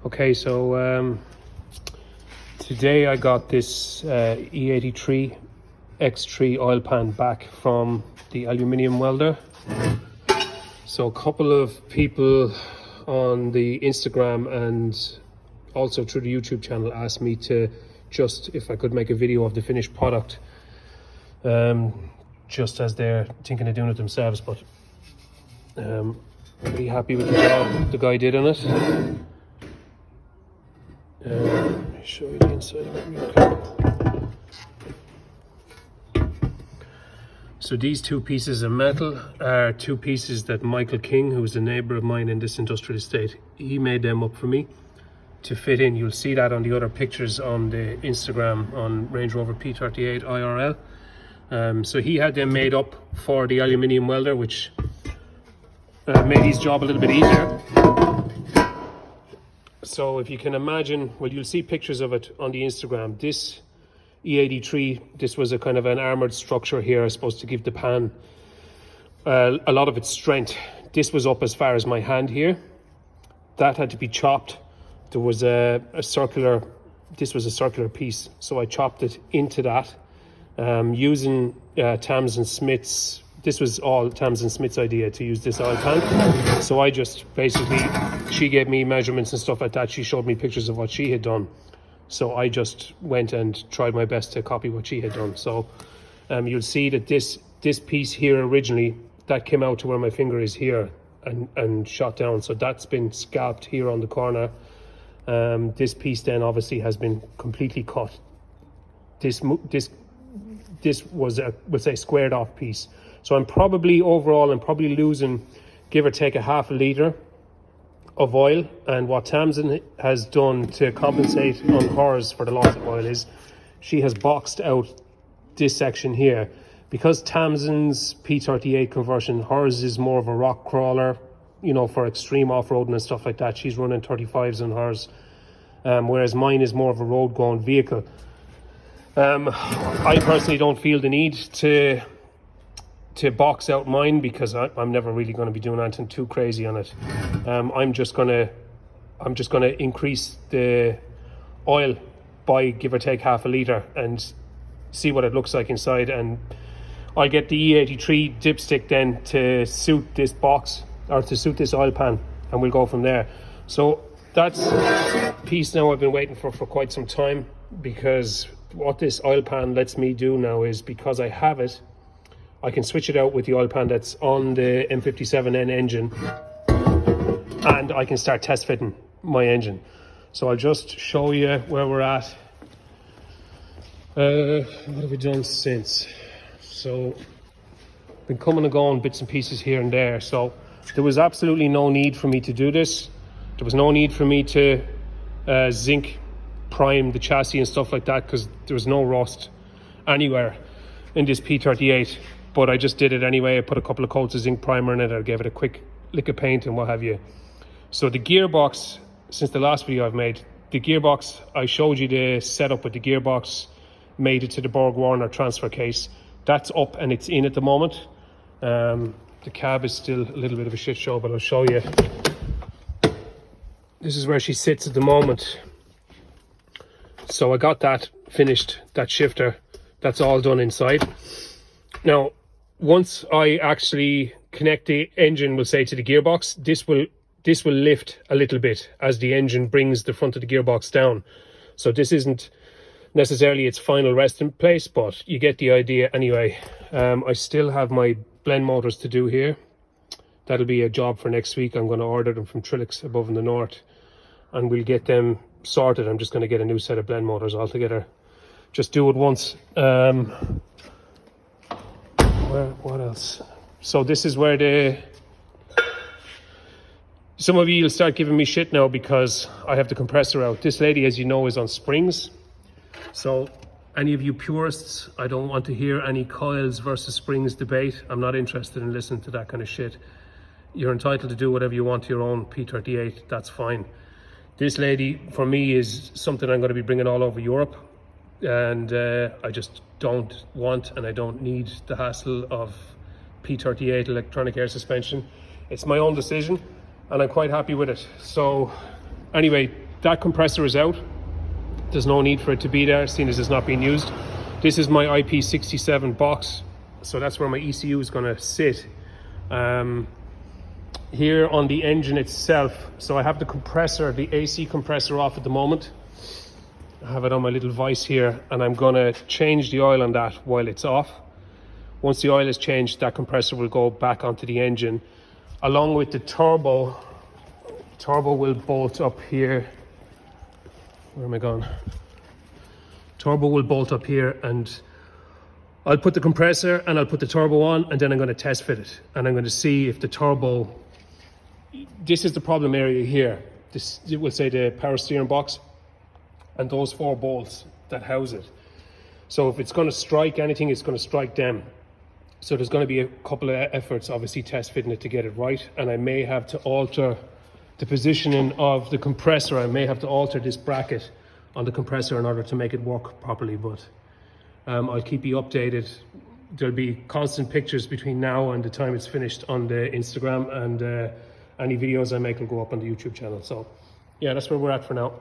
Okay, so today I got this E83 X3 oil pan back from the aluminium welder. So a couple of people on the Instagram and also through the YouTube channel asked me to just, if I could make a video of the finished product, just as they're thinking of doing it themselves, but I'm pretty happy with the job the guy did on it. Let me show you the inside of it real quick. So these two pieces of metal are two pieces that Michael King, who's a neighbour of mine in this industrial estate, he made them up for me to fit in. You'll see that on the other pictures on the Instagram on Range Rover P38 IRL. So he had them made up for the aluminium welder, which made his job a little bit easier. So if you can imagine, well, you'll see pictures of it on the Instagram. This E83, this was a kind of an armored structure here, I suppose, to give the pan a lot of its strength. This was up as far as my hand here. That had to be chopped. There was a circular, this was a circular piece, so I chopped it into that using Tams and Smith's. This was all Tams and Smith's idea to use this oil pan. So I just basically, she gave me measurements and stuff like that. She showed me pictures of what she had done. So I just went and tried my best to copy what she had done. So you'll see that this piece here originally, that came out to where my finger is here and shot down. So that's been scalped here on the corner. This piece then obviously has been completely cut. This was a, we'll say, squared off piece. So I'm probably losing, give or take, a half a litre of oil. And what Tamsin has done to compensate on hers for the loss of oil is she has boxed out this section here. Because Tamsin's P38 conversion, hers is more of a rock crawler, you know, for extreme off-roading and stuff like that. She's running 35s on hers, whereas mine is more of a road-going vehicle. I personally don't feel the need to box out mine because I'm never really going to be doing anything too crazy on it. I'm just gonna increase the oil by give or take half a litre and see what it looks like inside, and I'll get the E83 dipstick then to suit this box, or to suit this oil pan, and we'll go from there. So that's a piece now I've been waiting for quite some time, because what this oil pan lets me do now is, because I have it, I can switch it out with the oil pan that's on the M57N engine, and I can start test fitting my engine. So I'll just show you where we're at. What have we done since? So been coming and going bits and pieces here and there. So there was absolutely no need for me to do this. There was no need for me to zinc prime the chassis and stuff like that, because there was no rust anywhere in this P38. But I just did it anyway. I put a couple of coats of zinc primer in it. I gave it a quick lick of paint and what have you. So the gearbox, since the last video I've made, the gearbox, I showed you the setup with the gearbox, made it to the Borg Warner transfer case. That's up and it's in at the moment. The cab is still a little bit of a shit show, but I'll show you. This is where she sits at the moment. So I got that finished, that shifter. That's all done inside. Now, once I actually connect the engine, we'll say, to the gearbox, this will lift a little bit as the engine brings the front of the gearbox down. So this isn't necessarily its final resting place, but you get the idea anyway. I still have my blend motors to do here. That'll be a job for next week. I'm going to order them from Trilix above in the north, and we'll get them sorted. I'm just going to get a new set of blend motors altogether. Just do it once. What else? So this is where some of you will start giving me shit now because I have the compressor out. This lady, as you know, is on springs. So any of you purists, I don't want to hear any coils versus springs debate. I'm not interested in listening to that kind of shit. You're entitled to do whatever you want to your own P38. That's fine. This lady, for me, is something I'm going to be bringing all over Europe. And I just don't want and I don't need the hassle of P38 electronic air suspension. It's my own decision and I'm quite happy with it. So anyway, that compressor is out. There's no need for it to be there, seeing as it's not being used. This is my IP67 box, so that's where my ECU is going to sit. Here on the engine itself, so I have the compressor, the AC compressor off at the moment. I have it on my little vise here, and I'm going to change the oil on that while it's off. Once the oil is changed, that compressor will go back onto the engine, along with the turbo. Turbo will bolt up here. Where am I going? Turbo will bolt up here, and I'll put the compressor and I'll put the turbo on, and then I'm going to test fit it, and I'm going to see if the turbo, this is the problem area here, this will say the power steering box and those 4 bolts that house it. So if it's going to strike anything, it's going to strike them. So there's going to be a couple of efforts, obviously test fitting it to get it right, and I may have to alter the positioning of the compressor. I may have to alter this bracket on the compressor in order to make it work properly, but I'll keep you updated. There'll be constant pictures between now and the time it's finished on the Instagram, and any videos I make will go up on the YouTube channel. So yeah, that's where we're at for now.